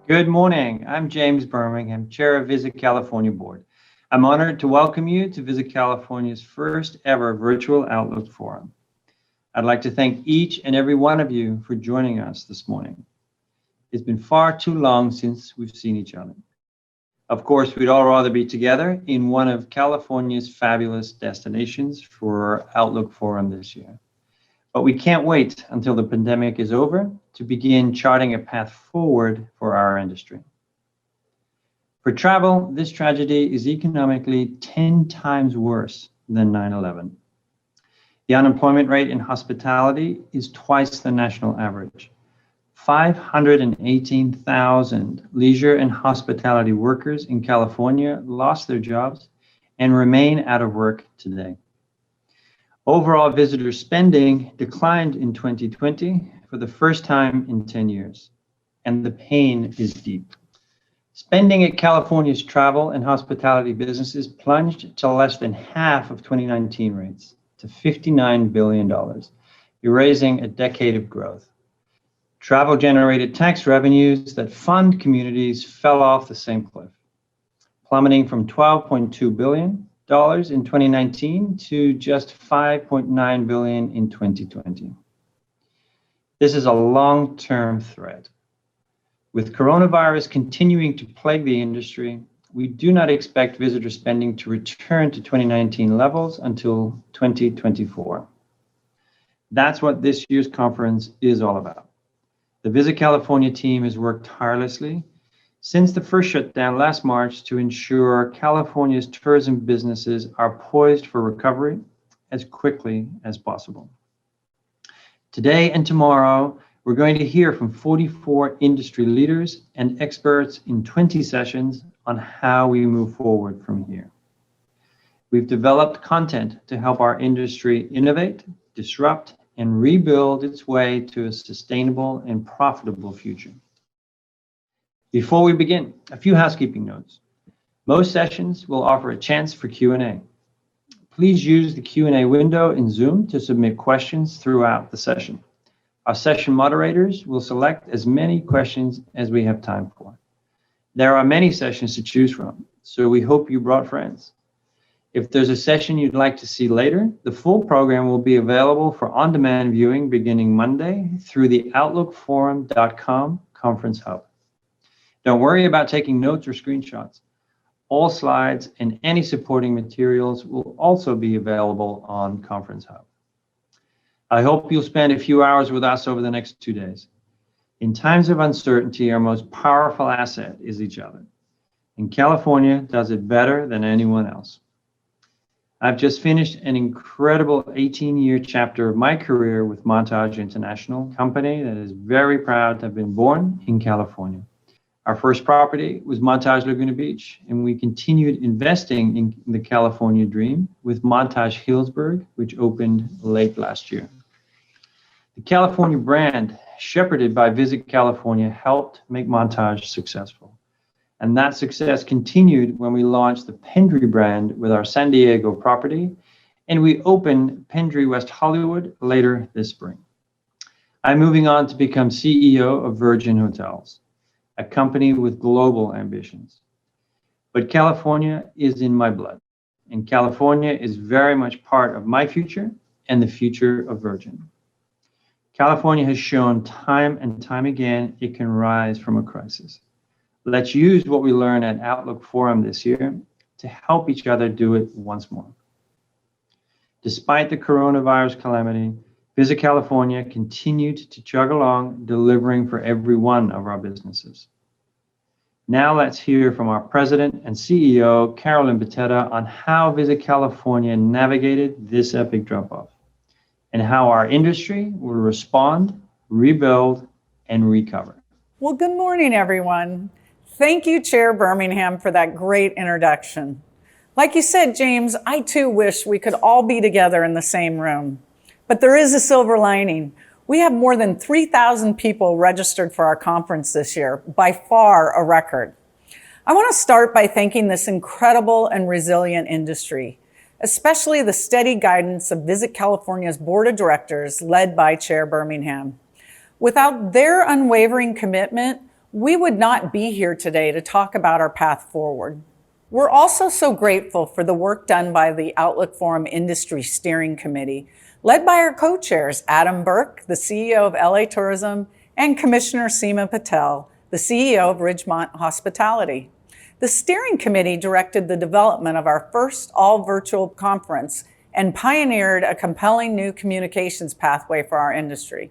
Good morning. I'm James Birmingham, Chair of Visit California Board. I'm honored to welcome you to Visit California's first ever virtual Outlook Forum. I'd like to thank each and every one of you for joining us this morning. It's been far too long since we've seen each other. Of course, we'd all rather be together in one of California's fabulous destinations for our Outlook Forum this year. But we can't wait until the pandemic is over to begin charting a path forward for our industry. For travel, this tragedy is economically 10 times worse than 9/11. The unemployment rate in hospitality is twice the national average. 518,000 leisure and hospitality workers in California lost their jobs and remain out of work today. Overall visitor spending declined in 2020 for the first time in 10 years, and the pain is deep. Spending at California's travel and hospitality businesses plunged to less than half of 2019 rates, to $59 billion, erasing a decade of growth. Travel-generated tax revenues that fund communities fell off the same cliff, plummeting from $12.2 billion in 2019 to just $5.9 billion in 2020. This is a long-term threat. With coronavirus continuing to plague the industry, we do not expect visitor spending to return to 2019 levels until 2024. That's what this year's conference is all about. The Visit California team has worked tirelessly since the first shutdown last March to ensure California's tourism businesses are poised for recovery as quickly as possible. Today and tomorrow, we're going to hear from 44 industry leaders and experts in 20 sessions on how we move forward from here. We've developed content to help our industry innovate, disrupt, and rebuild its way to a sustainable and profitable future. Before we begin, a few housekeeping notes. Most sessions will offer a chance for Q&A. Please use the Q&A window in Zoom to submit questions throughout the session. Our session moderators will select as many questions as we have time for. There are many sessions to choose from, so we hope you brought friends. If there's a session you'd like to see later, the full program will be available for on-demand viewing beginning Monday through the outlookforum.com conference hub. Don't worry about taking notes or screenshots. All slides and any supporting materials will also be available on Conference Hub. I hope you'll spend a few hours with us over the next 2 days. In times of uncertainty, our most powerful asset is each other, and California does it better than anyone else. I've just finished an incredible 18-year chapter of my career with Montage International, a company that is very proud to have been born in California. Our first property was Montage Laguna Beach, and we continued investing in the California dream with Montage Healdsburg, which opened late last year. The California brand, shepherded by Visit California, helped make Montage successful. And that success continued when we launched the Pendry brand with our San Diego property, and we opened Pendry West Hollywood later this spring. I'm moving on to become CEO of Virgin Hotels, a company with global ambitions. But California is in my blood, and California is very much part of my future and the future of Virgin. California has shown time and time again it can rise from a crisis. Let's use what we learned at Outlook Forum this year to help each other do it once more. Despite the coronavirus calamity, Visit California continued to chug along, delivering for every one of our businesses. Now let's hear from our President and CEO, Caroline Beteta, on how Visit California navigated this epic drop-off and how our industry will respond, rebuild, and recover. Well, good morning, everyone. Thank you, Chair Birmingham, for that great introduction. Like you said, James, I too wish we could all be together in the same room. But there is a silver lining. We have more than 3,000 people registered for our conference this year, by far a record. I want to start by thanking this incredible and resilient industry, especially the steady guidance of Visit California's Board of Directors led by Chair Birmingham. Without their unwavering commitment, we would not be here today to talk about our path forward. We're also so grateful for the work done by the Outlook Forum Industry Steering Committee, led by our co-chairs, Adam Burke, the CEO of LA Tourism, and Commissioner Seema Patel, the CEO of Ridgemont Hospitality. The steering committee directed the development of our first all-virtual conference and pioneered a compelling new communications pathway for our industry.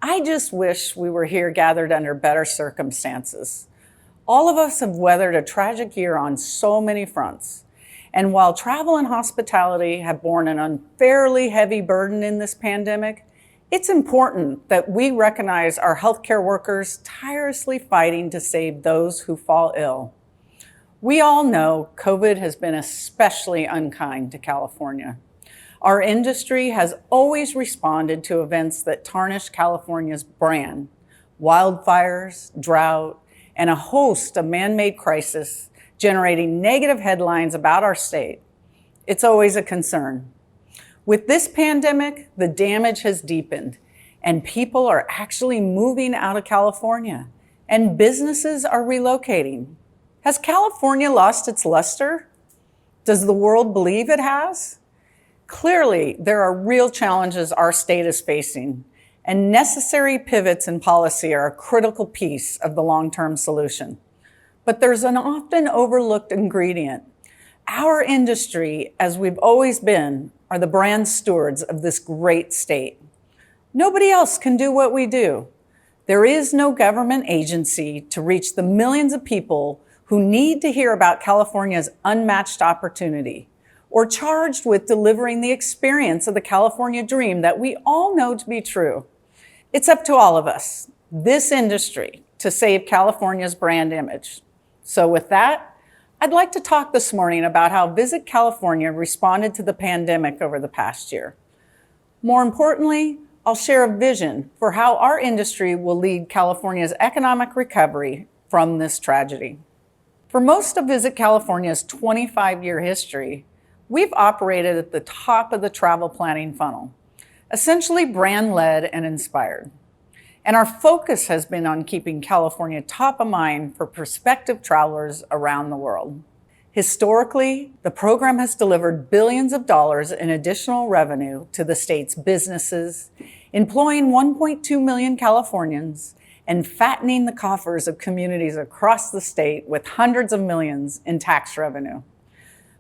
I just wish we were here gathered under better circumstances. All of us have weathered a tragic year on so many fronts. And while travel and hospitality have borne an unfairly heavy burden in this pandemic, it's important that we recognize our healthcare workers tirelessly fighting to save those who fall ill. We all know COVID has been especially unkind to California. Our industry has always responded to events that tarnish California's brand: wildfires, drought, and a host of man-made crises generating negative headlines about our state. It's always a concern. With this pandemic, the damage has deepened, and people are actually moving out of California, and businesses are relocating. Has California lost its luster? Does the world believe it has? Clearly, there are real challenges our state is facing, and necessary pivots in policy are a critical piece of the long-term solution. But there's an often overlooked ingredient. Our industry, as we've always been, are the brand stewards of this great state. Nobody else can do what we do. There is no government agency to reach the millions of people who need to hear about California's unmatched opportunity, or charged with delivering the experience of the California dream that we all know to be true. It's up to all of us, this industry, to save California's brand image. So with that, I'd like to talk this morning about how Visit California responded to the pandemic over the past year. More importantly, I'll share a vision for how our industry will lead California's economic recovery from this tragedy. For most of Visit California's 25-year history, we've operated at the top of the travel planning funnel, essentially brand-led and inspired. And our focus has been on keeping California top of mind for prospective travelers around the world. Historically, the program has delivered billions of dollars in additional revenue to the state's businesses, employing 1.2 million Californians and fattening the coffers of communities across the state with hundreds of millions in tax revenue.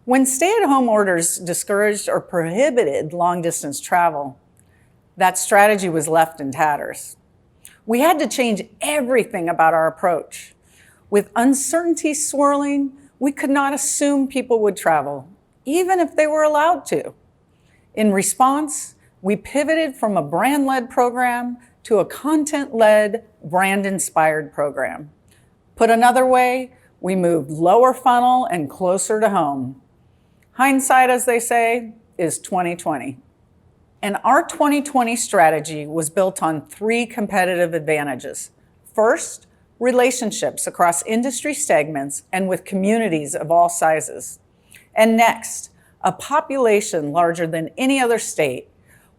When stay-at-home orders discouraged or prohibited long-distance travel, that strategy was left in tatters. We had to change everything about our approach. With uncertainty swirling, we could not assume people would travel, even if they were allowed to. In response, we pivoted from a brand-led program to a content-led, brand-inspired program. Put another way, we moved lower funnel and closer to home. Hindsight, as they say, is 2020. And our 2020 strategy was built on 3 competitive advantages. First, relationships across industry segments and with communities of all sizes. And next, a population larger than any other state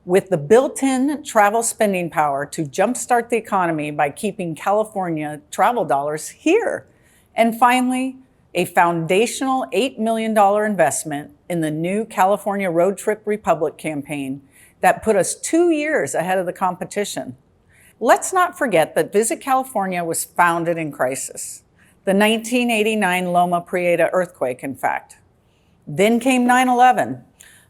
with the built-in travel spending power to jumpstart the economy by keeping California travel dollars here. And finally, a foundational $8 million investment in the new California Road Trip Republic campaign that put us 2 years ahead of the competition. Let's not forget that Visit California was founded in crisis. The 1989 Loma Prieta earthquake, in fact. Then came 9/11,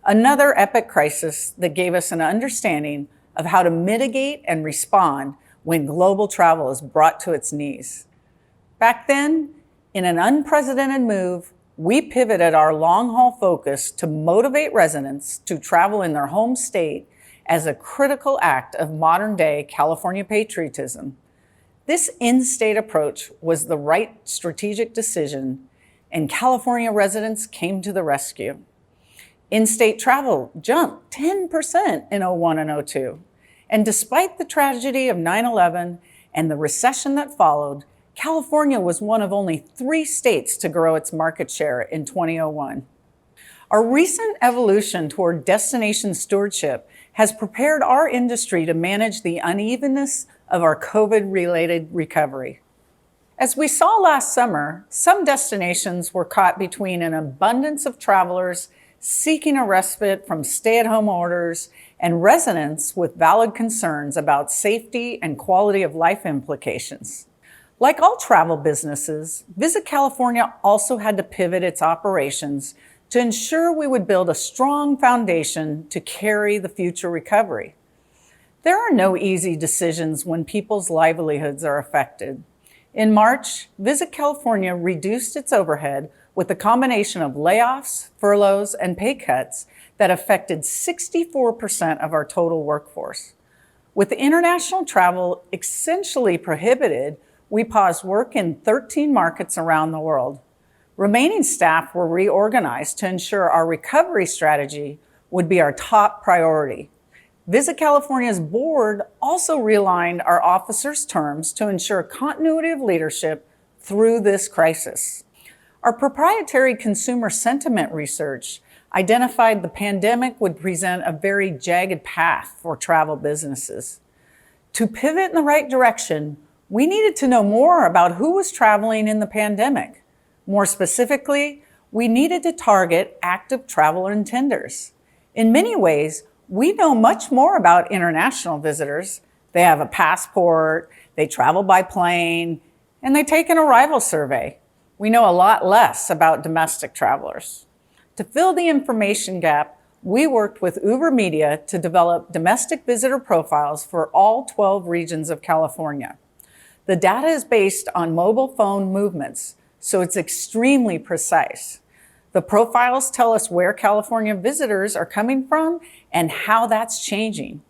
another epic crisis that gave us an understanding of how to mitigate and respond when global travel is brought to its knees. Back then, in an unprecedented move, we pivoted our long-haul focus to motivate residents to travel in their home state as a critical act of modern-day California patriotism. This in-state approach was the right strategic decision, and California residents came to the rescue. In-state travel jumped 10% in '01 and '02. And despite the tragedy of 9/11 and the recession that followed, California was one of only 3 states to grow its market share in 2001. Our recent evolution toward destination stewardship has prepared our industry to manage the unevenness of our COVID-related recovery. As we saw last summer, some destinations were caught between an abundance of travelers seeking a respite from stay-at-home orders and residents with valid concerns about safety and quality of life implications. Like all travel businesses, Visit California also had to pivot its operations to ensure we would build a strong foundation to carry the future recovery. There are no easy decisions when people's livelihoods are affected. In March, Visit California reduced its overhead with a combination of layoffs, furloughs, and pay cuts that affected 64% of our total workforce. With international travel essentially prohibited, we paused work in 13 markets around the world. Remaining staff were reorganized to ensure our recovery strategy would be our top priority. Visit California's board also realigned our officers' terms to ensure continuity of leadership through this crisis. Our proprietary consumer sentiment research identified the pandemic would present a very jagged path for travel businesses. To pivot in the right direction, we needed to know more about who was traveling in the pandemic. More specifically, we needed to target active travel intenders. In many ways, we know much more about international visitors. They have a passport, they travel by plane, and they take an arrival survey. We know a lot less about domestic travelers. To fill the information gap, we worked with Uber Media to develop domestic visitor profiles for all 12 regions of California. The data is based on mobile phone movements, so it's extremely precise. The profiles tell us where California visitors are coming from and how that's changing.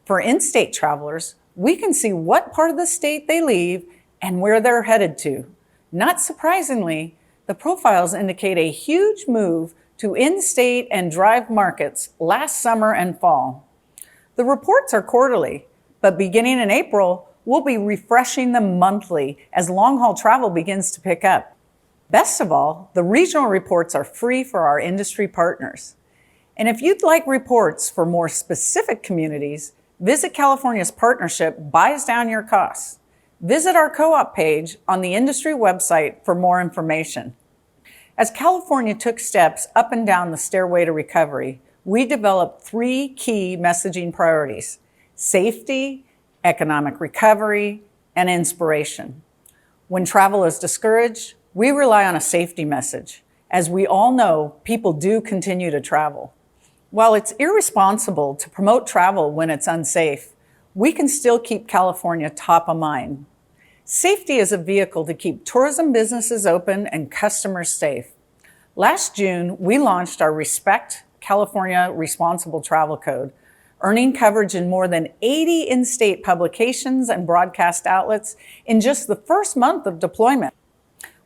For in-state travelers, we can see what part of the state they leave and where they're headed to. Not surprisingly, the profiles indicate a huge move to in-state and drive markets last summer and fall. The reports are quarterly, but beginning in April, we'll be refreshing them monthly as long-haul travel begins to pick up. Best of all, the regional reports are free for our industry partners. And if you'd like reports for more specific communities, Visit California's partnership buys down your costs. Visit our co-op page on the industry website for more information. As California took steps up and down the stairway to recovery, we developed 3 key messaging priorities: safety, economic recovery, and inspiration. When travel is discouraged, we rely on a safety message. As we all know, people do continue to travel. While it's irresponsible to promote travel when it's unsafe, we can still keep California top of mind. Safety is a vehicle to keep tourism businesses open and customers safe. Last June, we launched our Respect California Responsible Travel Code, earning coverage in more than 80 in-state publications and broadcast outlets in just the first month of deployment.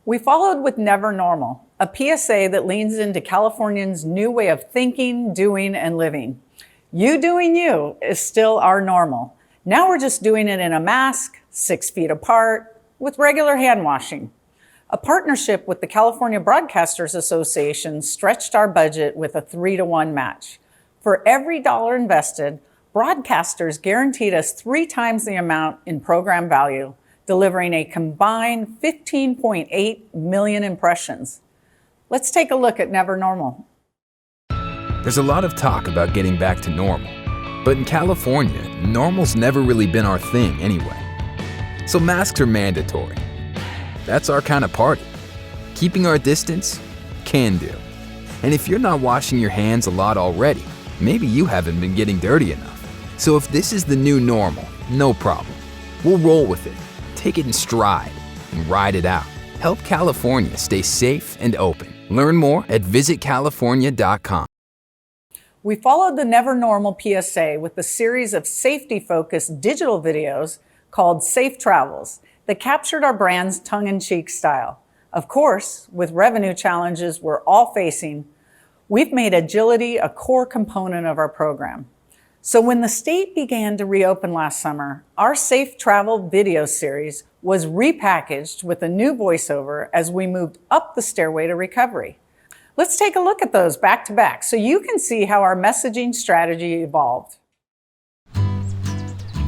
We followed with Never Normal, a PSA that leans into Californians' new way of thinking, doing, and living. You doing you is still our normal. Now we're just doing it in a mask, 6 feet apart, with regular hand washing. A partnership with the California Broadcasters Association stretched our budget with a 3-to-1 match. For every dollar invested, broadcasters guaranteed us 3 times the amount in program value, delivering a combined 15.8 million impressions. Let's take a look at Never Normal. There's a lot of talk about getting back to normal, but in California, normal's never really been our thing anyway. So masks are mandatory. That's our kind of party. Keeping our distance? Can do. And if you're not washing your hands a lot already, maybe you haven't been getting dirty enough. So if this is the new normal, no problem. We'll roll with it, take it in stride, and ride it out. Help California stay safe and open. Learn more at visitcalifornia.com. We followed the Never Normal PSA with a series of safety-focused digital videos called Safe Travels that captured our brand's tongue-in-cheek style. Of course, with revenue challenges we're all facing, we've made agility a core component of our program. So when the state began to reopen last summer, our Safe Travel video series was repackaged with a new voiceover as we moved up the stairway to recovery. Let's take a look at those back to back so you can see how our messaging strategy evolved.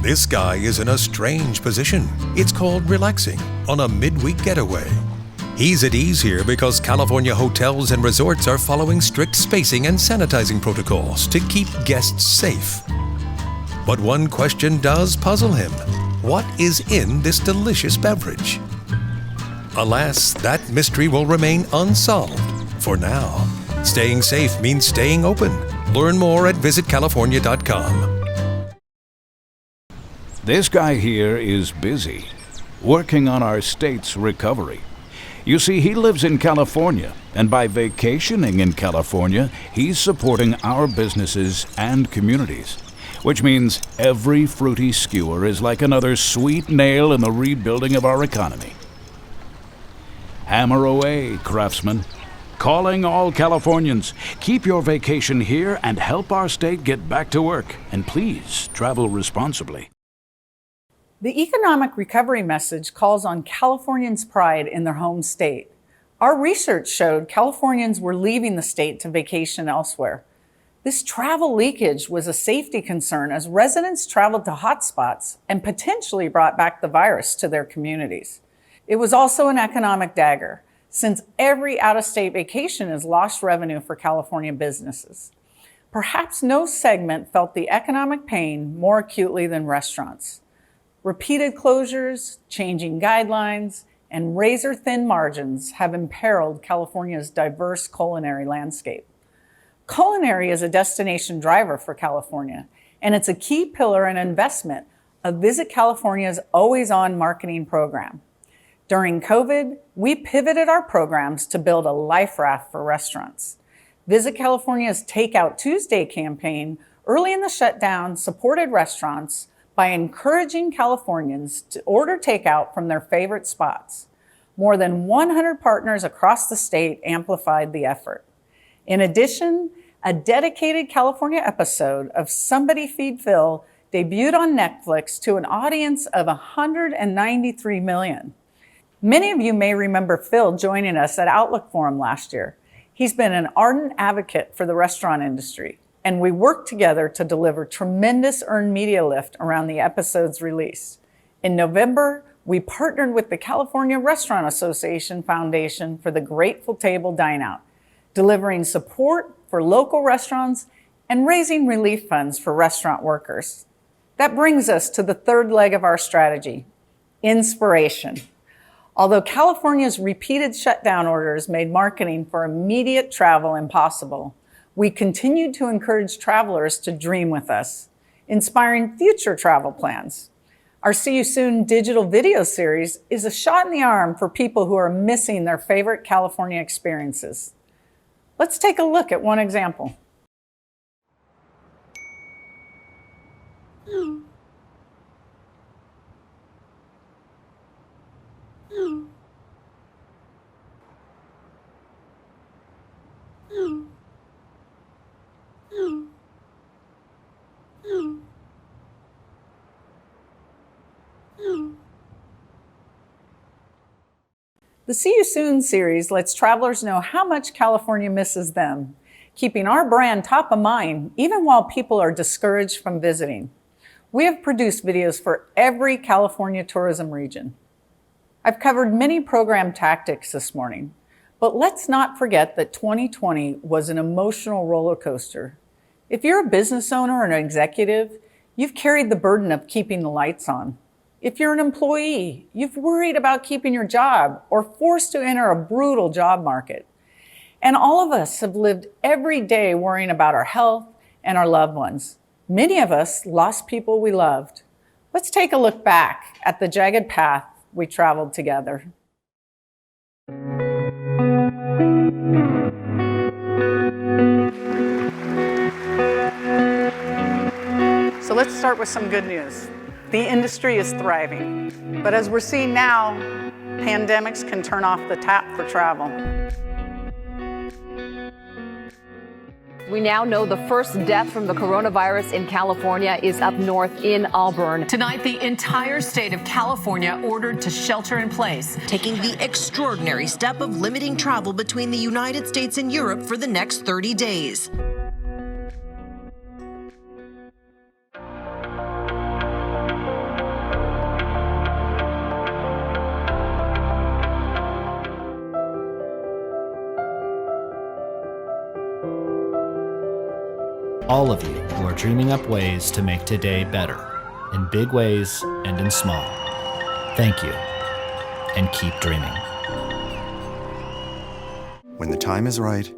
This guy is in a strange position. It's called relaxing on a midweek getaway. He's at ease here because California hotels and resorts are following strict spacing and sanitizing protocols to keep guests safe. But one question does puzzle him. What is in this delicious beverage? Alas, that mystery will remain unsolved for now. Staying safe means staying open. Learn more at visitcalifornia.com. This guy here is busy, working on our state's recovery. You see, he lives in California, and by vacationing in California, he's supporting our businesses and communities, which means every fruity skewer is like another sweet nail in the rebuilding of our economy. Hammer away, craftsman. Calling all Californians, keep your vacation here and help our state get back to work. And please, travel responsibly. The economic recovery message calls on Californians' pride in their home state. Our research showed Californians were leaving the state to vacation elsewhere. This travel leakage was a safety concern as residents traveled to hotspots and potentially brought back the virus to their communities. It was also an economic dagger, since every out-of-state vacation is lost revenue for California businesses. Perhaps no segment felt the economic pain more acutely than restaurants. Repeated closures, changing guidelines, and razor-thin margins have imperiled California's diverse culinary landscape. Culinary is a destination driver for California, and it's a key pillar and investment of Visit California's always-on marketing program. During COVID, we pivoted our programs to build a life raft for restaurants. Visit California's Takeout Tuesday campaign early in the shutdown supported restaurants by encouraging Californians to order takeout from their favorite spots. More than 100 partners across the state amplified the effort. In addition, a dedicated California episode of Somebody Feed Phil debuted on Netflix to an audience of 193 million. Many of you may remember Phil joining us at Outlook Forum last year. He's been an ardent advocate for the restaurant industry, and we worked together to deliver tremendous earned media lift around the episode's release. In November, we partnered with the California Restaurant Association Foundation for the Grateful Table Dine-Out, delivering support for local restaurants and raising relief funds for restaurant workers. That brings us to the third leg of our strategy, inspiration. Although California's repeated shutdown orders made marketing for immediate travel impossible, we continued to encourage travelers to dream with us, inspiring future travel plans. Our See You Soon digital video series is a shot in the arm for people who are missing their favorite California experiences. Let's take a look at one example. The See You Soon series lets travelers know how much California misses them, keeping our brand top of mind even while people are discouraged from visiting. We have produced videos for every California tourism region. I've covered many program tactics this morning, but let's not forget that 2020 was an emotional roller coaster. If you're a business owner or an executive, you've carried the burden of keeping the lights on. If you're an employee, you've worried about keeping your job or forced to enter a brutal job market. And all of us have lived every day worrying about our health and our loved ones. Many of us lost people we loved. Let's take a look back at the jagged path we traveled together. So let's start with some good news. The industry is thriving, but as we're seeing now, pandemics can turn off the tap for travel. We now know the first death from the coronavirus in California is up north in Auburn. Tonight, the entire state of California ordered to shelter in place, taking the extraordinary step of limiting travel between the United States and Europe for the next 30 days. all of you who are dreaming up ways to make today better, in big ways and in small. Thank you, and keep dreaming. When the time is right,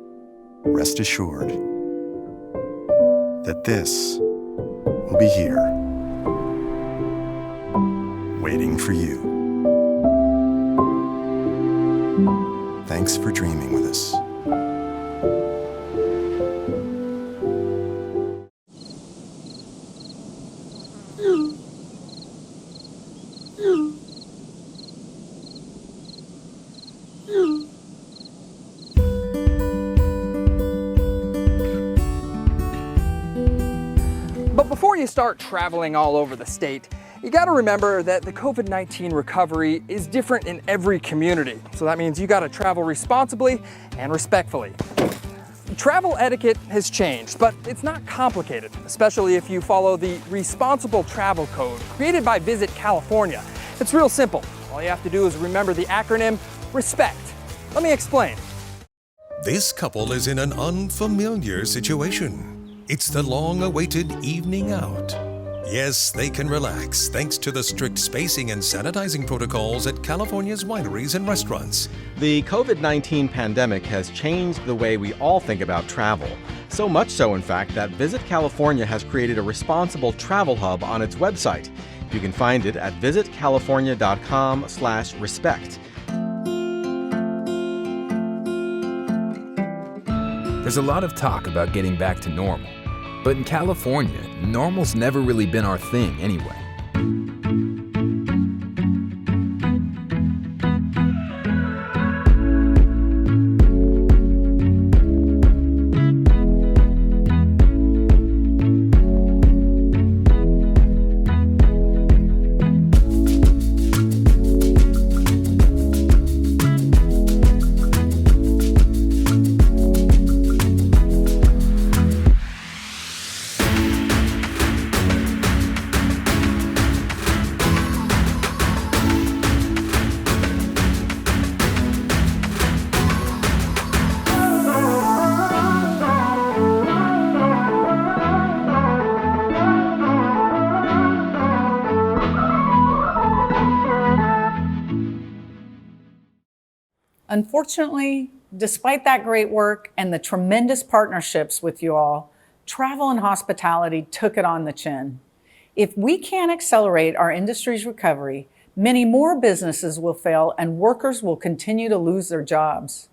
rest assured that this will be here, waiting for you. Thanks for dreaming with us. But before you start traveling all over the state, you got to remember that the COVID-19 recovery is different in every community. So that means you got to travel responsibly and respectfully. Travel etiquette has changed, but it's not complicated, especially if you follow the Responsible Travel Code created by Visit California. It's real simple. All you have to do is remember the acronym RESPECT. Let me explain. This couple is in an unfamiliar situation. It's the long-awaited evening out. Yes, they can relax thanks to the strict spacing and sanitizing protocols at California's wineries and restaurants. The COVID-19 pandemic has changed the way we all think about travel. So much so, in fact, that Visit California has created a responsible travel hub on its website. You can find it at visitcalifornia.com/respect. There's a lot of talk about getting back to normal. But in California, normal's never really been our thing anyway. Unfortunately, despite that great work and the tremendous partnerships with you all, travel and hospitality took it on the chin. If we can't accelerate our industry's recovery, many more businesses will fail and workers will continue to lose their jobs.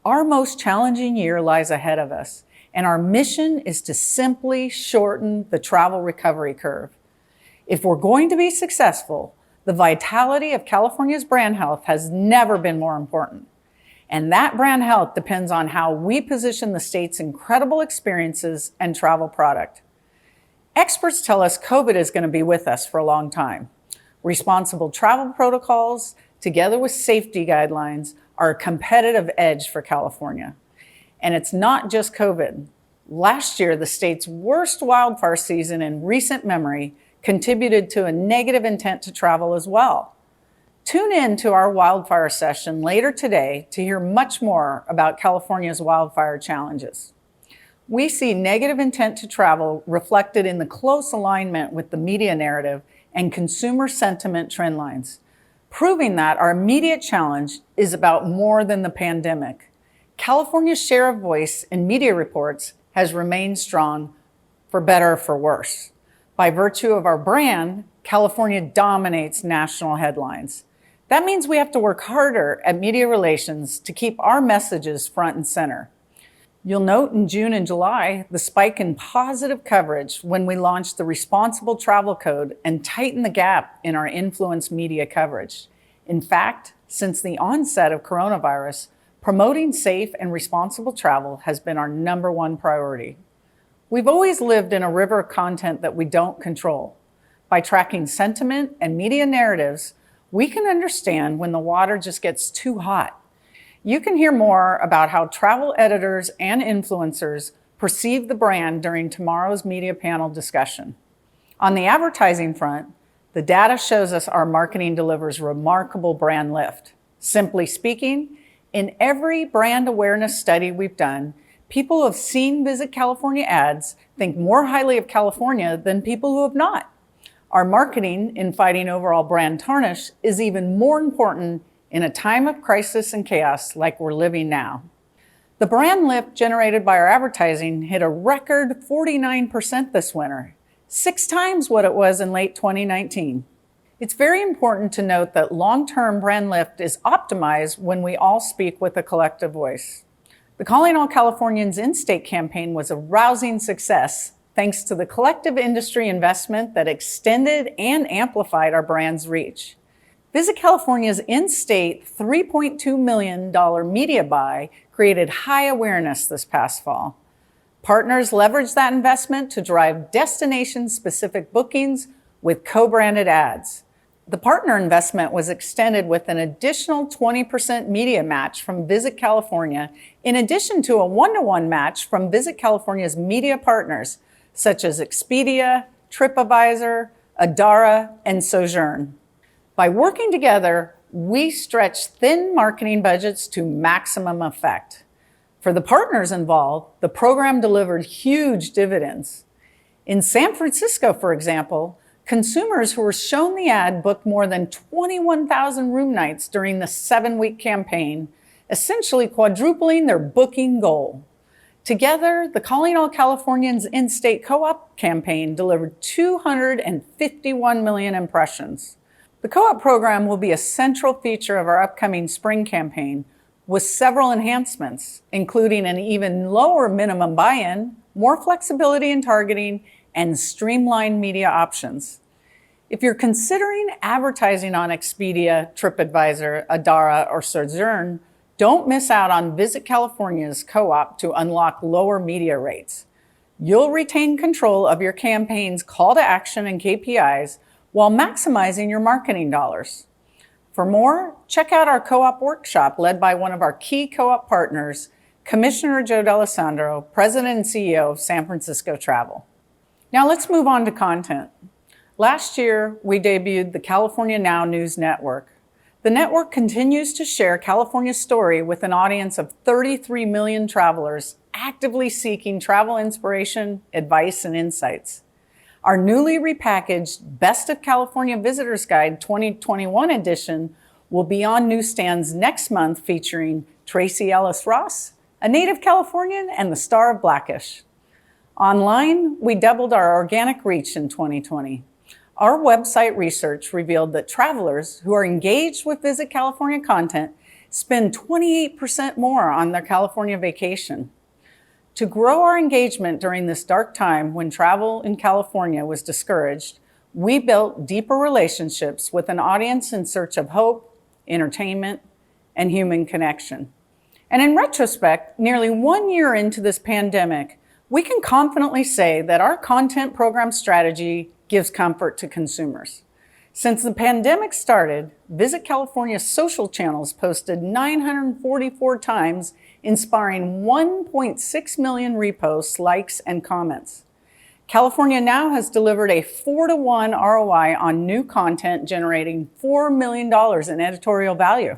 Our most challenging year lies ahead of us, and our mission is to simply shorten the travel recovery curve. If we're going to be successful, the vitality of California's brand health has never been more important. And that brand health depends on how we position the state's incredible experiences and travel product. Experts tell us COVID is going to be with us for a long time. Responsible travel protocols, together with safety guidelines, are a competitive edge for California. And it's not just COVID. Last year, the state's worst wildfire season in recent memory contributed to a negative intent to travel as well. Tune in to our wildfire session later today to hear much more about California's wildfire challenges. We see negative intent to travel reflected in the close alignment with the media narrative and consumer sentiment trend lines, proving that our immediate challenge is about more than the pandemic. California's share of voice in media reports has remained strong, for better or for worse. By virtue of our brand, California dominates national headlines. That means we have to work harder at media relations to keep our messages front and center. You'll note in June and July the spike in positive coverage when we launched the Responsible Travel Code and tightened the gap in our influence media coverage. In fact, since the onset of coronavirus, promoting safe and responsible travel has been our #1 priority. We've always lived in a river of content that we don't control. By tracking sentiment and media narratives, we can understand when the water just gets too hot. You can hear more about how travel editors and influencers perceive the brand during tomorrow's media panel discussion. On the advertising front, the data shows us our marketing delivers remarkable brand lift. Simply speaking, in every brand awareness study we've done, People who have seen Visit California ads think more highly of California than people who have not. Our marketing in fighting overall brand tarnish is even more important in a time of crisis and chaos like we're living now. The brand lift generated by our advertising hit a record 49% this winter, 6 times what it was in late 2019. It's very important to note that long-term brand lift is optimized when we all speak with a collective voice. The Calling All Californians in-state campaign was a rousing success thanks to the collective industry investment that extended and amplified our brand's reach. Visit California's in-state $3.2 million media buy created high awareness this past fall. Partners leveraged that investment to drive destination-specific bookings with co-branded ads. The partner investment was extended with an additional 20% media match from Visit California, in addition to a 1-to-1 match from Visit California's media partners, such as Expedia, TripAdvisor, Adara, and Sojourn. By working together, we stretch thin marketing budgets to maximum effect. For the partners involved, the program delivered huge dividends. In San Francisco, for example, consumers who were shown the ad booked more than 21,000 room nights during the 7-week campaign, essentially quadrupling their booking goal. Together, the Calling All Californians in-state co-op campaign delivered 251 million impressions. The co-op program will be a central feature of our upcoming spring campaign with several enhancements, including an even lower minimum buy-in, more flexibility in targeting, and streamlined media options. If you're considering advertising on Expedia, TripAdvisor, Adara, or Sojourn, don't miss out on Visit California's co-op to unlock lower media rates. You'll retain control of your campaign's call to action and KPIs while maximizing your marketing dollars. For more, check out our co-op workshop led by one of our key co-op partners, Commissioner Joe D'Alessandro, President and CEO of San Francisco Travel. Now let's move on to content. Last year, we debuted the California Now News Network. The network continues to share California's story with an audience of 33 million travelers actively seeking travel inspiration, advice, and insights. Our newly repackaged Best of California Visitors Guide 2021 edition will be on newsstands next month, featuring Tracy Ellis Ross, a native Californian and the star of Blackish. Online, we doubled our organic reach in 2020. Our website research revealed that travelers who are engaged with Visit California content spend 28% more on their California vacation. To grow our engagement during this dark time when travel in California was discouraged, we built deeper relationships with an audience in search of hope, entertainment, and human connection. And in retrospect, nearly 1 year into this pandemic, we can confidently say that our content program strategy gives comfort to consumers. Since the pandemic started, Visit California's social channels posted 944 times, inspiring 1.6 million reposts, likes, and comments. California Now has delivered a 4-to-1 ROI on new content, generating $4 million in editorial value.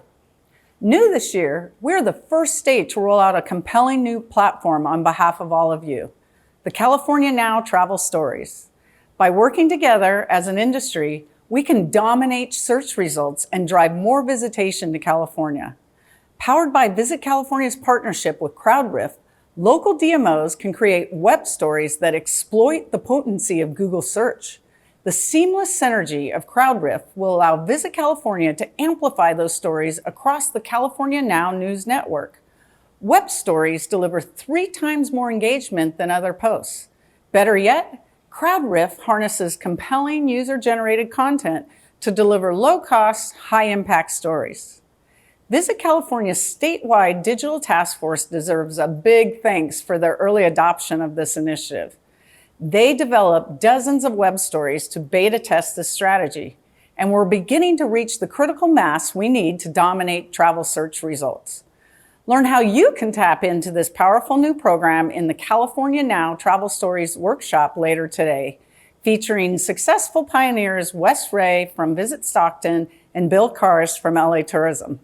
New this year, we're the first state to roll out a compelling new platform on behalf of all of you, the California Now Travel Stories. By working together as an industry, we can dominate search results and drive more visitation to California. Powered by Visit California's partnership with CrowdRiff, local DMOs can create web stories that exploit the potency of Google search. The seamless synergy of CrowdRiff will allow Visit California to amplify those stories across the California Now News Network. Web stories deliver 3 times more engagement than other posts. Better yet, CrowdRiff harnesses compelling user-generated content to deliver low-cost, high-impact stories. Visit California's statewide digital task force deserves a big thanks for their early adoption of this initiative. They developed dozens of web stories to beta test this strategy, and we're beginning to reach the critical mass we need to dominate travel search results. Learn how you can tap into this powerful new program in the California Now Travel Stories workshop later today, featuring successful pioneers Wes Ray from Visit Stockton and Bill Karst from LA Tourism.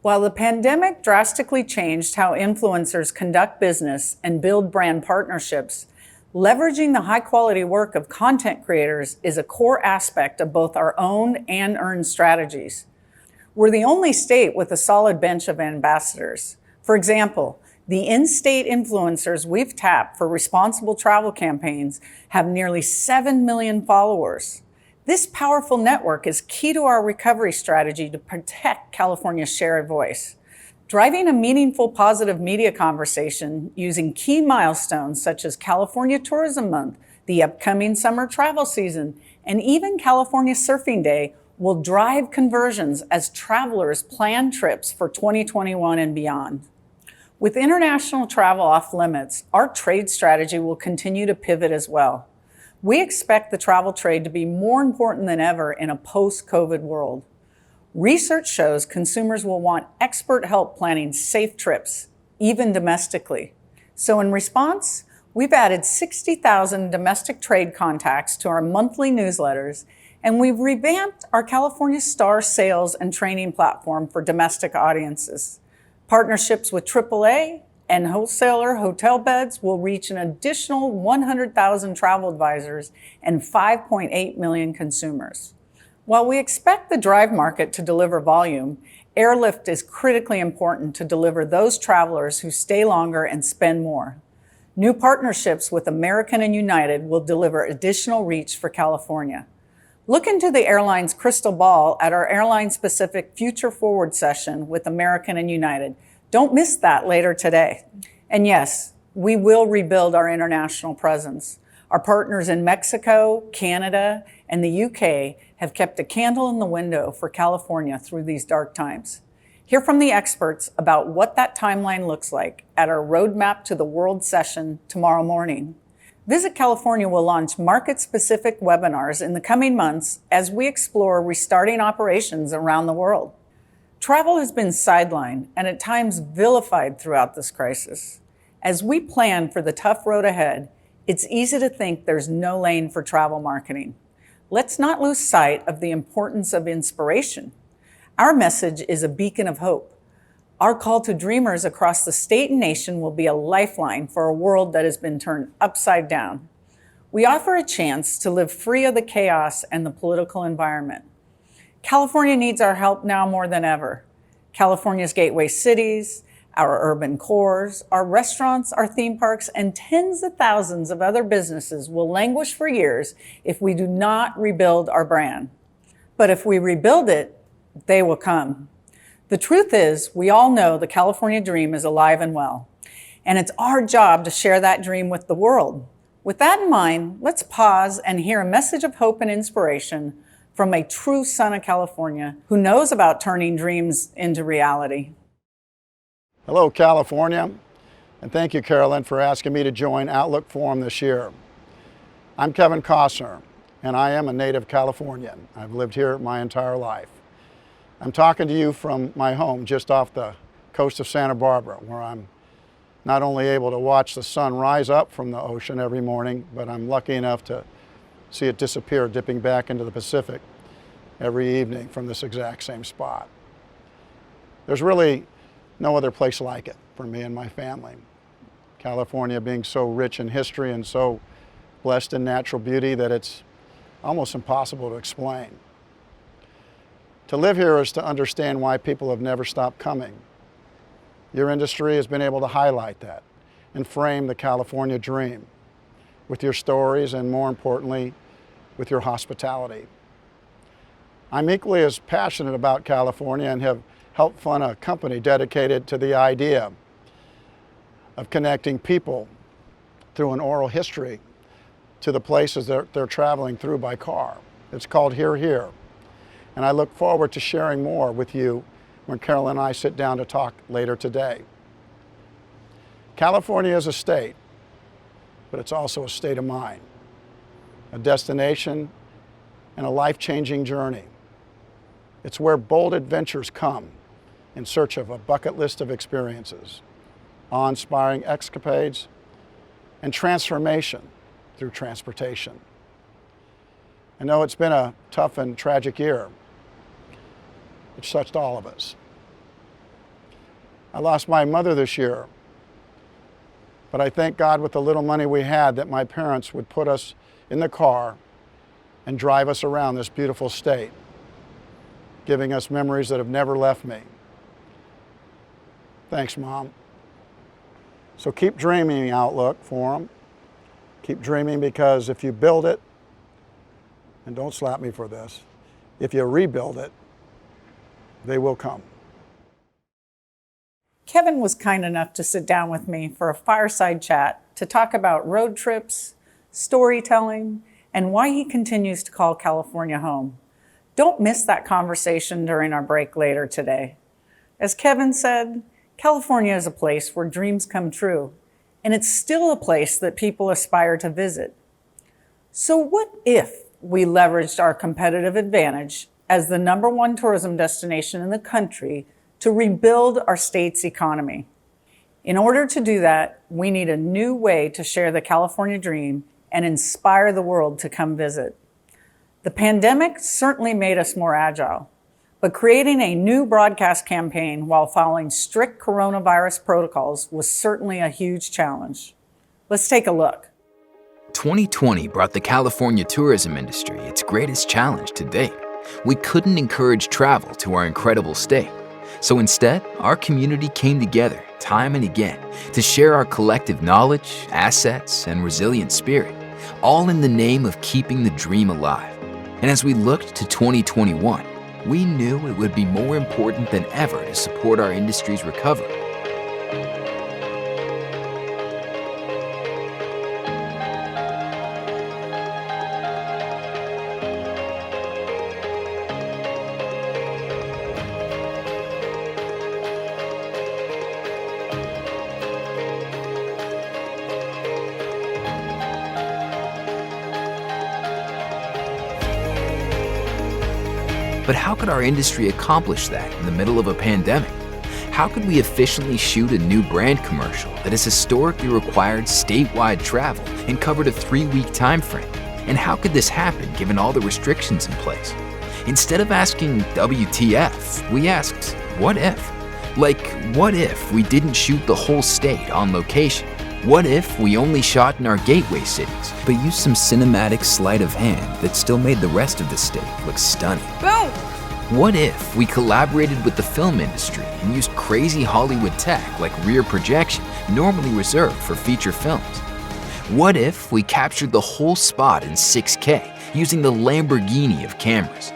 While the pandemic drastically changed how influencers conduct business and build brand partnerships, leveraging the high-quality work of content creators is a core aspect of both our own and earned strategies. We're the only state with a solid bench of ambassadors. For example, the in-state influencers we've tapped for responsible travel campaigns have nearly 7 million followers. This powerful network is key to our recovery strategy to protect California's share of voice. Driving a meaningful positive media conversation using key milestones such as California Tourism Month, the upcoming summer travel season, and even California Surfing Day will drive conversions as travelers plan trips for 2021 and beyond. With international travel off limits, our trade strategy will continue to pivot as well. We expect the travel trade to be more important than ever in a post-COVID world. Research shows consumers will want expert help planning safe trips, even domestically. So in response, we've added 60,000 domestic trade contacts to our monthly newsletters, and we've revamped our California Star sales and training platform for domestic audiences. Partnerships with AAA and wholesaler hotel beds will reach an additional 100,000 travel advisors and 5.8 million consumers. While we expect the drive market to deliver volume, airlift is critically important to deliver those travelers who stay longer and spend more. New partnerships with American and United will deliver additional reach for California. Look into the airline's crystal ball at our airline-specific Future Forward session with American and United. Don't miss that later today. And yes, we will rebuild our international presence. Our partners in Mexico, Canada, and the UK have kept a candle in the window for California through these dark times. Hear from the experts about what that timeline looks like at our Roadmap to the World session tomorrow morning. Visit California will launch market-specific webinars in the coming months as we explore restarting operations around the world. Travel has been sidelined and at times vilified throughout this crisis. As we plan for the tough road ahead, it's easy to think there's no lane for travel marketing. Let's not lose sight of the importance of inspiration. Our message is a beacon of hope. Our call to dreamers across the state and nation will be a lifeline for a world that has been turned upside down. We offer a chance to live free of the chaos and the political environment. California needs our help now more than ever. California's gateway cities, our urban cores, our restaurants, our theme parks, and tens of thousands of other businesses will languish for years if we do not rebuild our brand. But if we rebuild it, they will come. The truth is, we all know the California dream is alive and well, and it's our job to share that dream with the world. With that in mind, let's pause and hear a message of hope and inspiration from a true son of California who knows about turning dreams into reality. Hello, California, and thank you, Caroline, for asking me to join Outlook Forum this year. I'm Kevin Costner, and I am a native Californian. I've lived here my entire life. I'm talking to you from my home just off the coast of Santa Barbara, where I'm not only able to watch the sun rise up from the ocean every morning, but I'm lucky enough to see it disappear, dipping back into the Pacific every evening from this exact same spot. There's really no other place like it for me and my family. California being so rich in history and so blessed in natural beauty that it's almost impossible to explain. To live here is to understand why people have never stopped coming. Your industry has been able to highlight that and frame the California dream with your stories and, more importantly, with your hospitality. I'm equally as passionate about California and have helped fund a company dedicated to the idea of connecting people through an oral history to the places that they're traveling through by car. It's called Here Here. And I look forward to sharing more with you when Caroline and I sit down to talk later today. California is a state, but it's also a state of mind, a destination, and a life-changing journey. It's where bold adventures come in search of a bucket list of experiences, awe-inspiring escapades, and transformation through transportation. I know it's been a tough and tragic year. It's touched all of us. I lost my mother this year. But I thank God with the little money we had that my parents would put us in the car and drive us around this beautiful state, giving us memories that have never left me. Thanks, Mom. So keep dreaming, Outlook Forum. Keep dreaming, because if you build it, and don't slap me for this, if you rebuild it, they will come. Kevin was kind enough to sit down with me for a fireside chat to talk about road trips, storytelling, and why he continues to call California home. Don't miss that conversation during our break later today. As Kevin said, California is a place where dreams come true, and it's still a place that people aspire to visit. So what if we leveraged our competitive advantage as the #1 tourism destination in the country to rebuild our state's economy? In order to do that, we need a new way to share the California dream and inspire the world to come visit. The pandemic certainly made us more agile, but creating a new broadcast campaign while following strict coronavirus protocols was certainly a huge challenge. Let's take a look. 2020 brought the California tourism industry its greatest challenge to date. We couldn't encourage travel to our incredible state. So instead, our community came together time and again to share our collective knowledge, assets, and resilient spirit, all in the name of keeping the dream alive. And as we looked to 2021, we knew it would be more important than ever to support our industry's recovery. But how could our industry accomplish that in the middle of a pandemic? How could we efficiently shoot a new brand commercial that has historically required statewide travel and covered a 3-week time frame? And how could this happen given all the restrictions in place? Instead of asking WTF, we asked, what if? Like, what if we didn't shoot the whole state on location? What if we only shot in our gateway cities, but used some cinematic sleight of hand that still made the rest of the state look stunning? Boom! What if we collaborated with the film industry and used crazy Hollywood tech like rear projection, normally reserved for feature films? What if we captured the whole spot in 6K using the Lamborghini of cameras?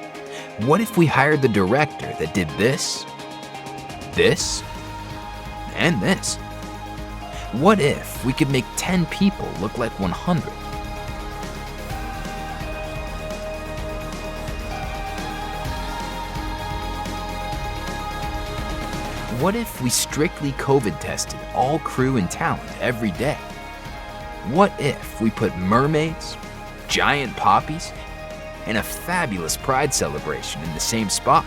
What if we hired the director that did this, and this? What if we could make 10 people look like 100? What if we strictly COVID tested all crew and talent every day? What if we put mermaids, giant poppies, and a fabulous pride celebration in the same spot?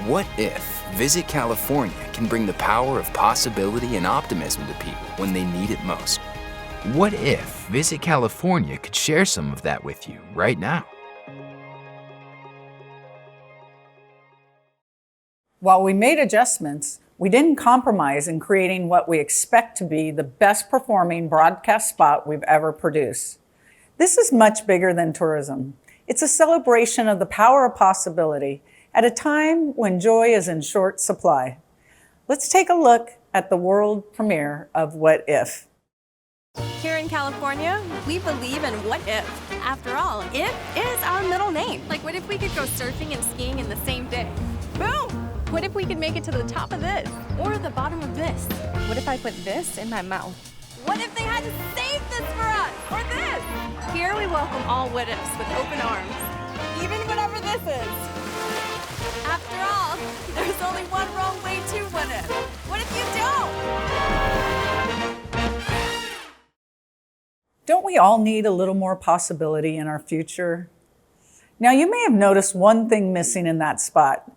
What if Visit California can bring the power of possibility and optimism to people when they need it most? What if Visit California could share some of that with you right now? While we made adjustments, we didn't compromise in creating what we expect to be the best performing broadcast spot we've ever produced. This is much bigger than tourism. It's a celebration of the power of possibility at a time when joy is in short supply. Let's take a look at the world premiere of What If. Here in California, we believe in what if. After all, if is our middle name. Like, what if we could go surfing and skiing in the same day? Boom! What if we could make it to the top of this? Or the bottom of this? What if I put this in my mouth? What if they had to save this for us? Or this? Here we welcome all what ifs with open arms. Even whatever this is. After all, there's only one wrong way to what if. What if you don't? Don't we all need a little more possibility in our future? Now, you may have noticed one thing missing in that spot: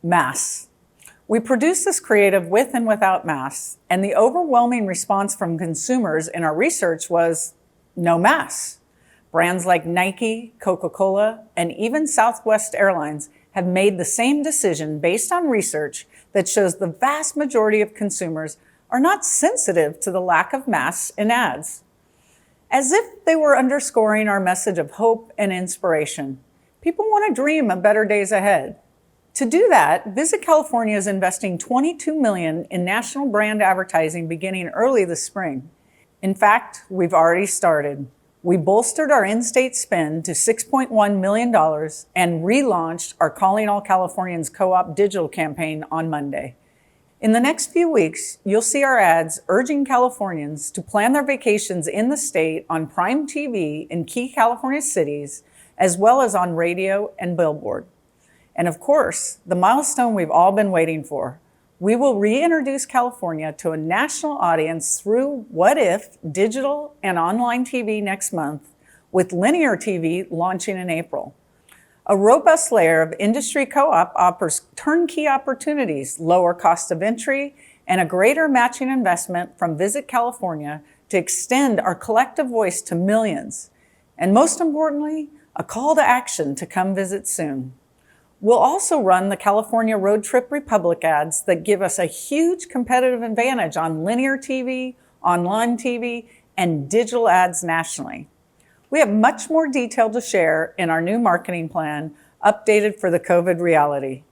masks. We produced this creative with and without masks, and the overwhelming response from consumers in our research was no masks. Brands like Nike, Coca-Cola, and even Southwest Airlines have made the same decision based on research that shows the vast majority of consumers are not sensitive to the lack of masks in ads. As if they were underscoring our message of hope and inspiration. People want to dream of better days ahead. To do that, Visit California is investing $22 million in national brand advertising beginning early this spring. In fact, we've already started. We bolstered our in-state spend to $6.1 million and relaunched our Calling All Californians co-op digital campaign on Monday. In the next few weeks, you'll see our ads urging Californians to plan their vacations in the state on Prime TV in key California cities, as well as on radio and billboard. And of course, the milestone we've all been waiting for. We will reintroduce California to a national audience through What If digital and online TV next month, with linear TV launching in April. A robust layer of industry co-op offers turnkey opportunities, lower cost of entry, and a greater matching investment from Visit California to extend our collective voice to millions. And most importantly, a call to action to come visit soon. We'll also run the California Road Trip Republic ads that give us a huge competitive advantage on linear TV, online TV, and digital ads nationally. We have much more detail to share in our new marketing plan, updated for the COVID reality.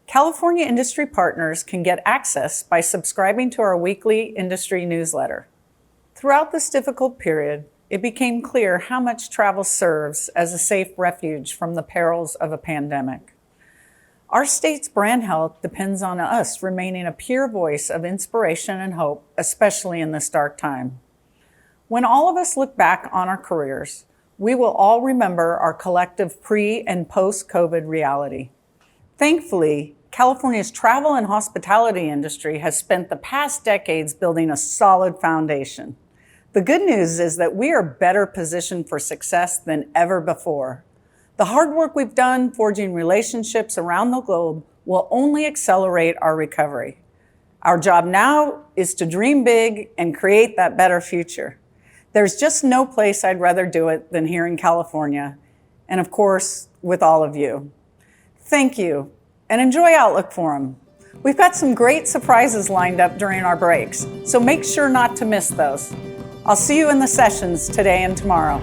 California industry partners can get access by subscribing to our weekly industry newsletter. Throughout this difficult period, it became clear how much travel serves as a safe refuge from the perils of a pandemic. Our state's brand health depends on us remaining a pure voice of inspiration and hope, especially in this dark time. When all of us look back on our careers, we will all remember our collective pre- and post-COVID reality. Thankfully, California's travel and hospitality industry has spent the past decades building a solid foundation. The good news is that we are better positioned for success than ever before. The hard work we've done forging relationships around the globe will only accelerate our recovery. Our job now is to dream big and create that better future. There's just no place I'd rather do it than here in California, and of course, with all of you. Thank you, and enjoy Outlook Forum. We've got some great surprises lined up during our breaks, so make sure not to miss those. I'll see you in the sessions today and tomorrow.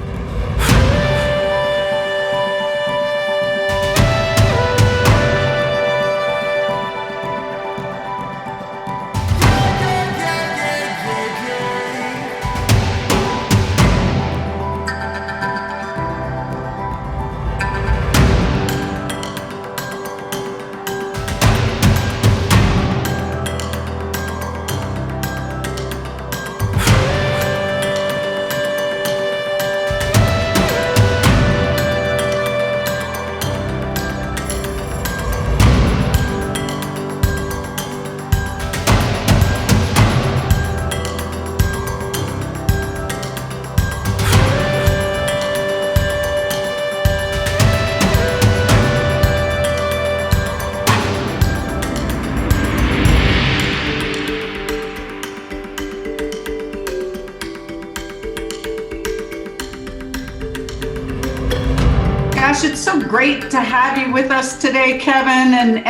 Gosh, it's so great to have you with us today, Kevin, and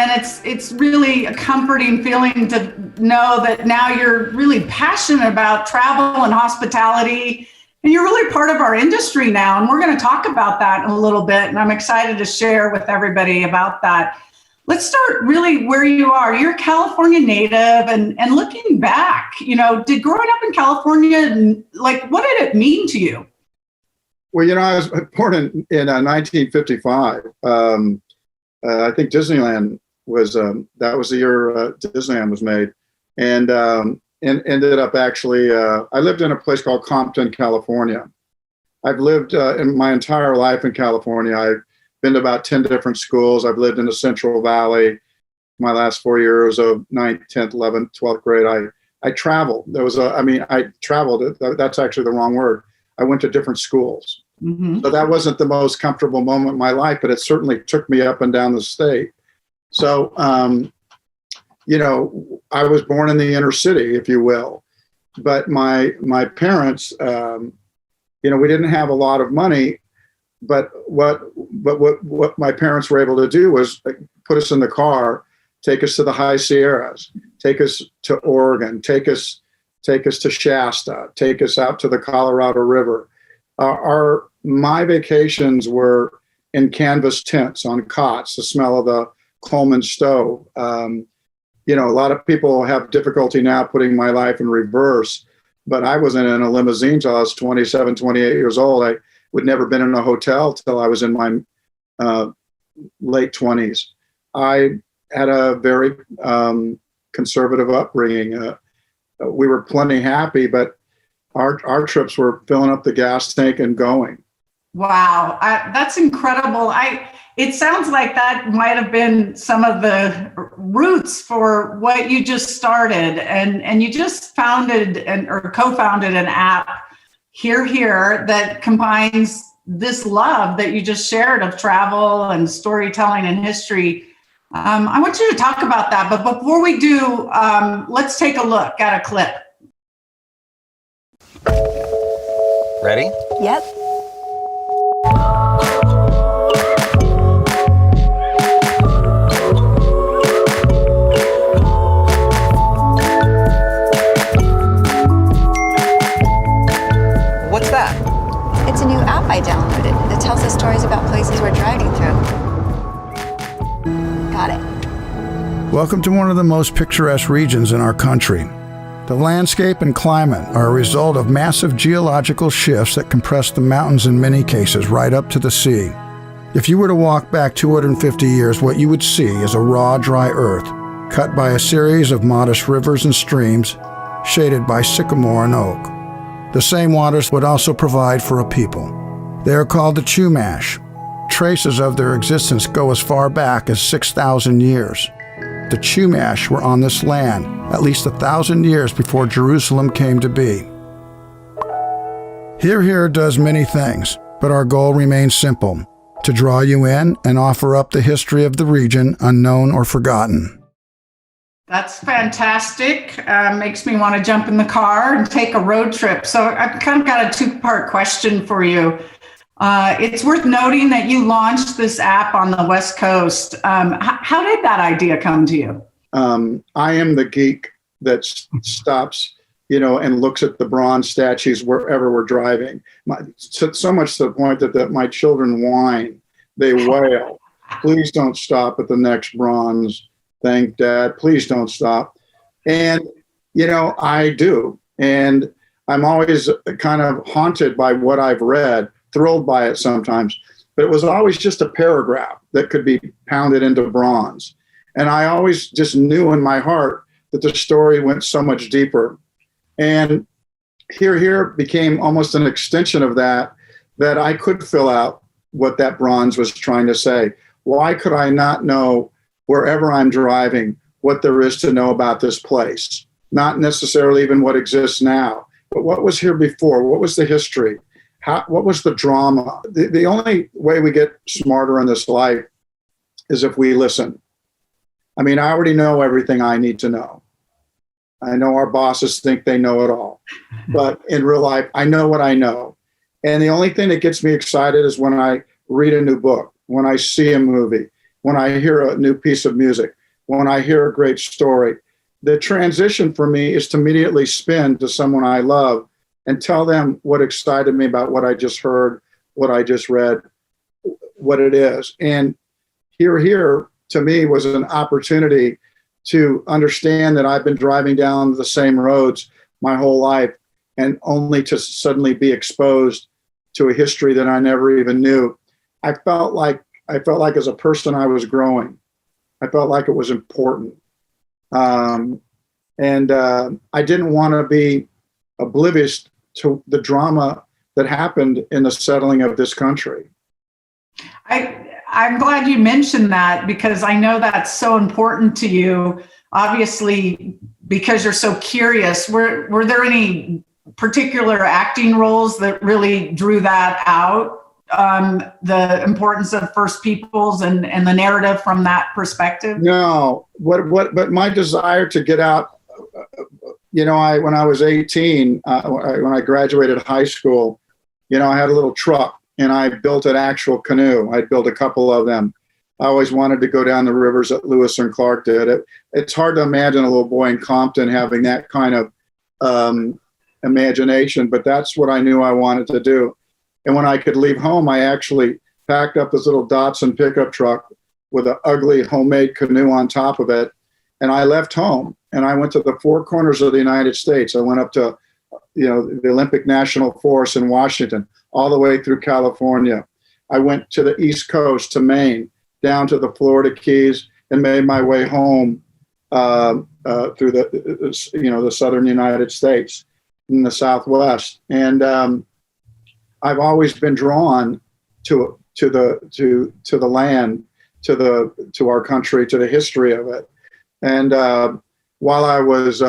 it's really a comforting feeling to know that now you're really passionate about travel and hospitality, and you're really part of our industry now, and we're going to talk about that in a little bit, and I'm excited to share with everybody about that. Let's start really where you are. You're a California native, and looking back, did growing up in California, what did it mean to you? Well, I was born in 1955. I think Disneyland was, that was the year Disneyland was made. And ended up actually, I lived in a place called Compton, California. I've lived in my entire life in California. I've been to about 10 different schools. I've lived in the Central Valley. My last 4 years of 9th, 10th, 11th, 12th grade, I traveled. I traveled. That's actually the wrong word. I went to different schools. Mm-hmm. So that wasn't the most comfortable moment in my life, but it certainly took me up and down the state. So, I was born in the inner city, if you will, but my parents, we didn't have a lot of money, but what my parents were able to do was put us in the car, take us to the High Sierras, take us to Oregon, take us to Shasta, take us out to the Colorado River. My vacations were in canvas tents on cots, the smell of the Coleman stove. A lot of people have difficulty now putting my life in reverse, but I wasn't in a limousine till I was 27, 28 years old. I would never been in a hotel till I was in my late 20s. I had a very conservative upbringing. We were plenty happy, but our trips were filling up the gas tank and going. Wow, that's incredible. It sounds like that might have been some of the roots for what you just started, and you just founded or co-founded an app, Here, that combines this love that you just shared of travel and storytelling and history. I want you to talk about that, but before we do, let's take a look at a clip. Ready? Yep. What's that? It's a new app I downloaded that tells us stories about places we're driving through. Got it. Welcome to one of the most picturesque regions in our country. The landscape and climate are a result of massive geological shifts that compress the mountains in many cases right up to the sea. If you were to walk back 250 years, what you would see is a raw, dry earth, cut by a series of modest rivers and streams, shaded by sycamore and oak. The same waters would also provide for a people. They are called the Chumash. Traces of their existence go as far back as 6,000 years. The Chumash were on this land at least 1,000 years before Jerusalem came to be. Here does many things, but our goal remains simple: to draw you in and offer up the history of the region unknown or forgotten. That's fantastic. Makes me want to jump in the car and take a road trip. So I've kind of got a two-part question for you. It's worth noting that you launched this app on the West Coast. How did that idea come to you? I am the geek that stops, and looks at the bronze statues wherever we're driving. So much to the point that my children whine. They wail. Please don't stop at the next bronze thing, Dad. Please don't stop. And, I do. And I'm always kind of haunted by what I've read, thrilled by it sometimes. But it was always just a paragraph that could be pounded into bronze. And I always just knew in my heart that the story went so much deeper. And Here became almost an extension of that I could fill out what that bronze was trying to say. Why could I not know wherever I'm driving what there is to know about this place? Not necessarily even what exists now, but what was here before? What was the history? What was the drama? The only way we get smarter in this life is if we listen. I mean, I already know everything I need to know. I know our bosses think they know it all, but in real life, I know what I know. And the only thing that gets me excited is when I read a new book, when I see a movie, when I hear a new piece of music, when I hear a great story. The transition for me is to immediately spin to someone I love and tell them what excited me about what I just heard, what I just read, what it is. And Here to me was an opportunity to understand that I've been driving down the same roads my whole life, and only to suddenly be exposed to a history that I never even knew. I felt like as a person I was growing. I felt like it was important. I didn't want to be oblivious to the drama that happened in the settling of this country. I'm glad you mentioned that, because I know that's so important to you, obviously, because you're so curious. Were there any particular acting roles that really drew that out? The importance of First Peoples and the narrative from that perspective? No, but my desire to get out, when I was 18, when I graduated high school, I had a little truck and I built an actual canoe. I built a couple of them, I always wanted to go down the rivers that Lewis and Clark did. It's hard to imagine a little boy in Compton having that kind of imagination, but that's what I knew I wanted to do. And when I could leave home, I actually packed up this little Datsun pickup truck with an ugly homemade canoe on top of it. And I left home and I went to the four corners of the United States. I went up to, the Olympic National Forest in Washington, all the way through California. I went to the East Coast, to Maine, down to the Florida Keys, and made my way home through the southern United States in the Southwest. And I've always been drawn to the land, to our country, to the history of it. And while I was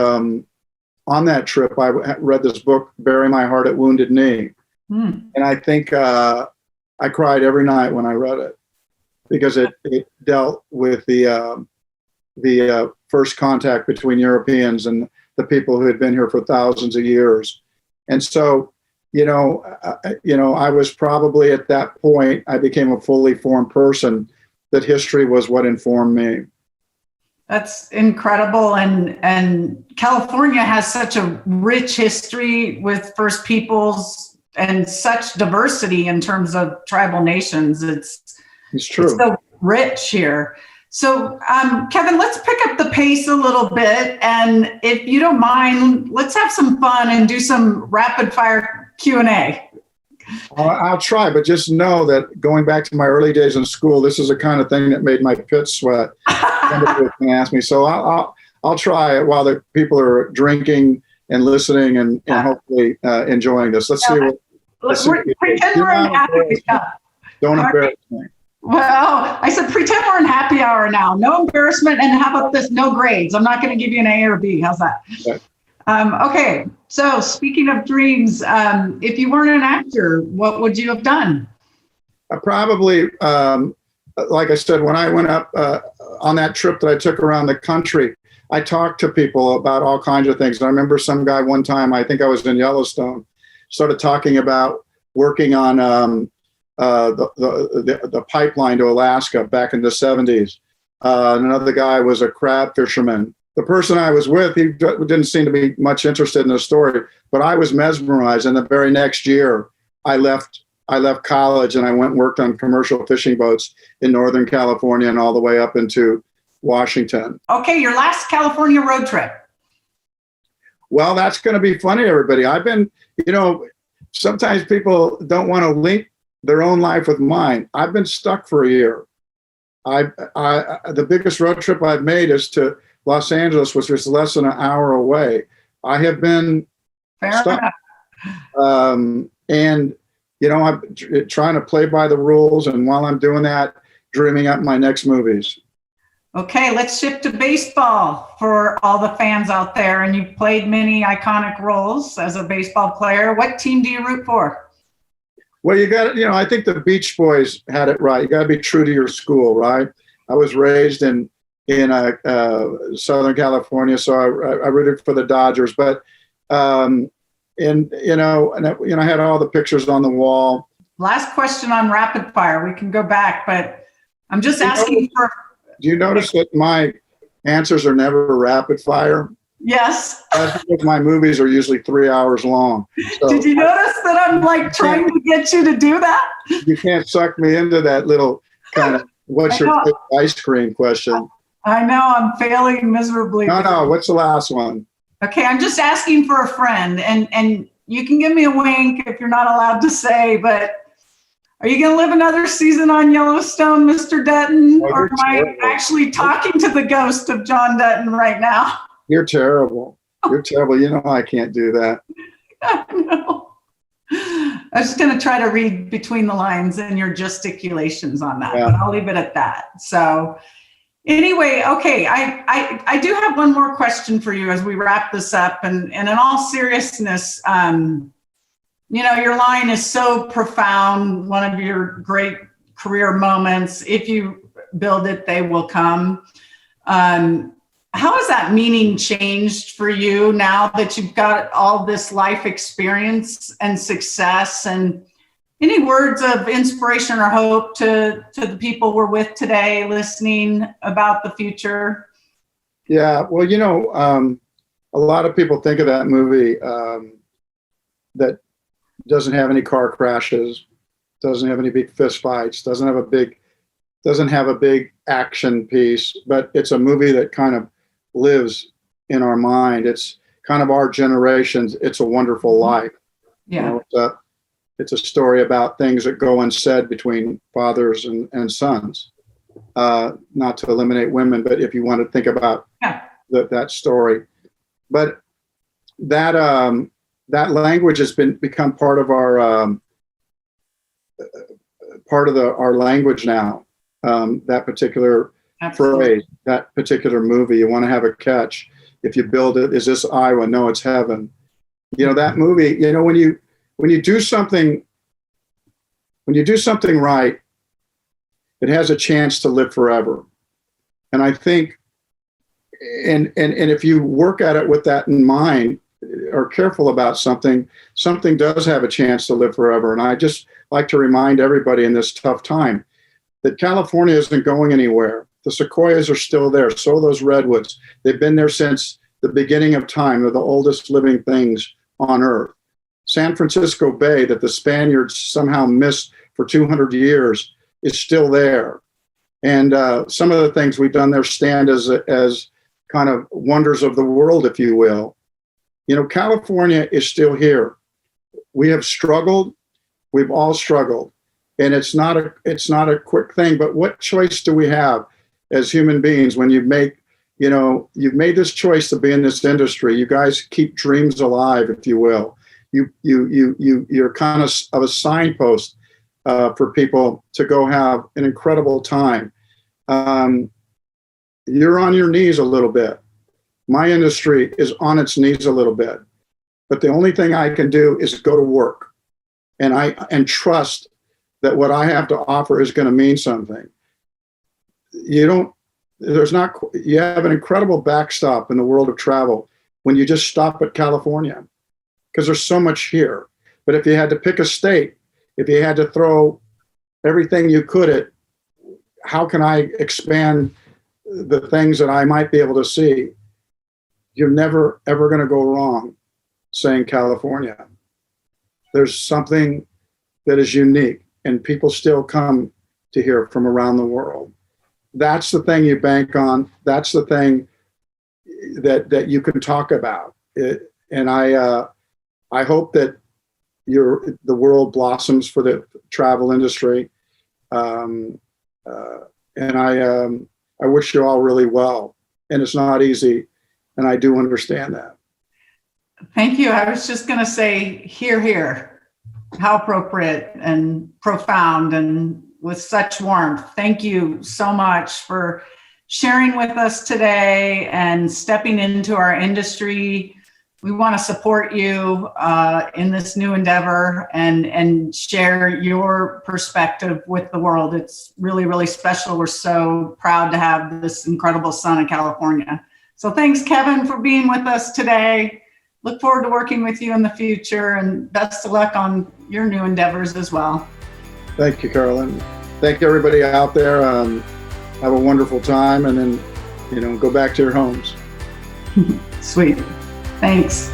on that trip, I read this book, Bury My Heart at Wounded Knee. And I think I cried every night when I read it, because it dealt with the first contact between Europeans and the people who had been here for thousands of years. And so, I was probably at that point, I became a fully formed person, that history was what informed me. That's incredible. And California has such a rich history with First Peoples and such diversity in terms of tribal nations. It's true. It's so rich here. So, Kevin, let's pick up the pace a little bit. And if you don't mind, let's have some fun and do some rapid fire Q&A. I'll try, but just know that going back to my early days in school, this is the kind of thing that made my pits sweat. Somebody can ask me. So I'll try it while the people are drinking and listening and hopefully enjoying this. Let's see. Pretend we're in happy hour. Don't embarrass me. Well, I said pretend we're in happy hour now. No embarrassment, and how about this? No grades. I'm not going to give you an A or B. How's that? Okay. Okay. So speaking of dreams, if you weren't an actor, what would you have done? Probably, like I said, when I went up on that trip that I took around the country, I talked to people about all kinds of things. I remember some guy one time, I think I was in Yellowstone, started talking about working on the pipeline to Alaska back in the 70s. Another guy was a crab fisherman. The person I was with, he didn't seem to be much interested in the story, but I was mesmerized. And the very next year, I left college and I went and worked on commercial fishing boats in Northern California and all the way up into Washington. Okay, your last California road trip. Well, that's going to be funny, everybody. I've been, sometimes people don't want to link their own life with mine. I've been stuck for a year. The biggest road trip I've made is to Los Angeles, which is less than an hour away. I have been stuck. And, I'm trying to play by the rules. And while I'm doing that, dreaming up my next movies. Okay, let's shift to baseball for all the fans out there. And you've played many iconic roles as a baseball player. What team do you root for? Well, you got I think the Beach Boys had it right. You got to be true to your school, right? I was raised in Southern California, so I rooted for the Dodgers. But I had all the pictures on the wall. Last question on rapid fire. We can go back, but I'm just asking for. Do you notice that my answers are never rapid fire? Yes. That's because my movies are usually 3 hours long. So did you notice that I'm trying to get you to do that? You can't suck me into that little kind of what's your favorite ice cream question. I know I'm failing miserably. No. What's the last one? Okay, I'm just asking for a friend, and you can give me a wink if you're not allowed to say, but are you going to live another season on Yellowstone, Mr. Dutton? Or am I actually talking to the ghost of John Dutton right now? You're terrible. You're terrible. I can't do that. I know. I was just going to try to read between the lines and your gesticulations on that, but I'll leave it at that. So anyway, okay, I do have one more question for you as we wrap this up. And in all seriousness, your line is so profound, one of your great career moments. If you build it, they will come. How has that meaning changed for you now that you've got all this life experience and success? And Any words of inspiration or hope to the people we're with today listening about the future? Yeah, well, a lot of people think of that movie that doesn't have any car crashes, doesn't have any big fist fights, doesn't have a big action piece, but it's a movie that kind of lives in our mind. It's kind of our generation's It's a Wonderful Life. Yeah. It's a story about things that go unsaid between fathers and sons. Not to eliminate women, but if you want to think about that story. But that language has become part of our our language now. That particular phrase, that particular movie. You want to have a catch. If you build it, is this Iowa? No, it's heaven. That movie. When you do something right, it has a chance to live forever. And I think, and if you work at it with that in mind, or careful about something does have a chance to live forever. And I just like to remind everybody in this tough time that California isn't going anywhere. The sequoias are still there. So are those redwoods. They've been there since the beginning of time. They're the oldest living things on Earth. San Francisco Bay, that the Spaniards somehow missed for 200 years, is still there. And some of the things we've done there stand as kind of wonders of the world, if you will. California is still here. We have struggled. We've all struggled. And it's not a quick thing, but what choice do we have as human beings when you've made this choice to be in this industry? You guys keep dreams alive, if you will. You're kind of a signpost for people to go have an incredible time. You're on your knees a little bit. My industry is on its knees a little bit, but the only thing I can do is go to work, and trust that what I have to offer is going to mean something. You have an incredible backstop in the world of travel when you just stop at California, because there's so much here. But if you had to pick a state, if you had to throw everything you could at, how can I expand the things that I might be able to see? You're never, ever going to go wrong saying California. There's something that is unique, and people still come to hear from around the world. That's the thing you bank on. That's the thing that you can talk about. And I hope that the world blossoms for the travel industry. And I wish you all really well. And it's not easy, and I do understand that. Thank you. I was just going to say, hear, hear. How appropriate and profound, and with such warmth. Thank you so much for sharing with us today and stepping into our industry. We want to support you in this new endeavor and share your perspective with the world. It's really, really special. We're so proud to have this incredible son in California. So thanks, Kevin, for being with us today. Look forward to working with you in the future, and best of luck on your new endeavors as well. Thank you, Caroline. Thank you, everybody out there. Have a wonderful time, and then, go back to your homes. Sweet. Thanks.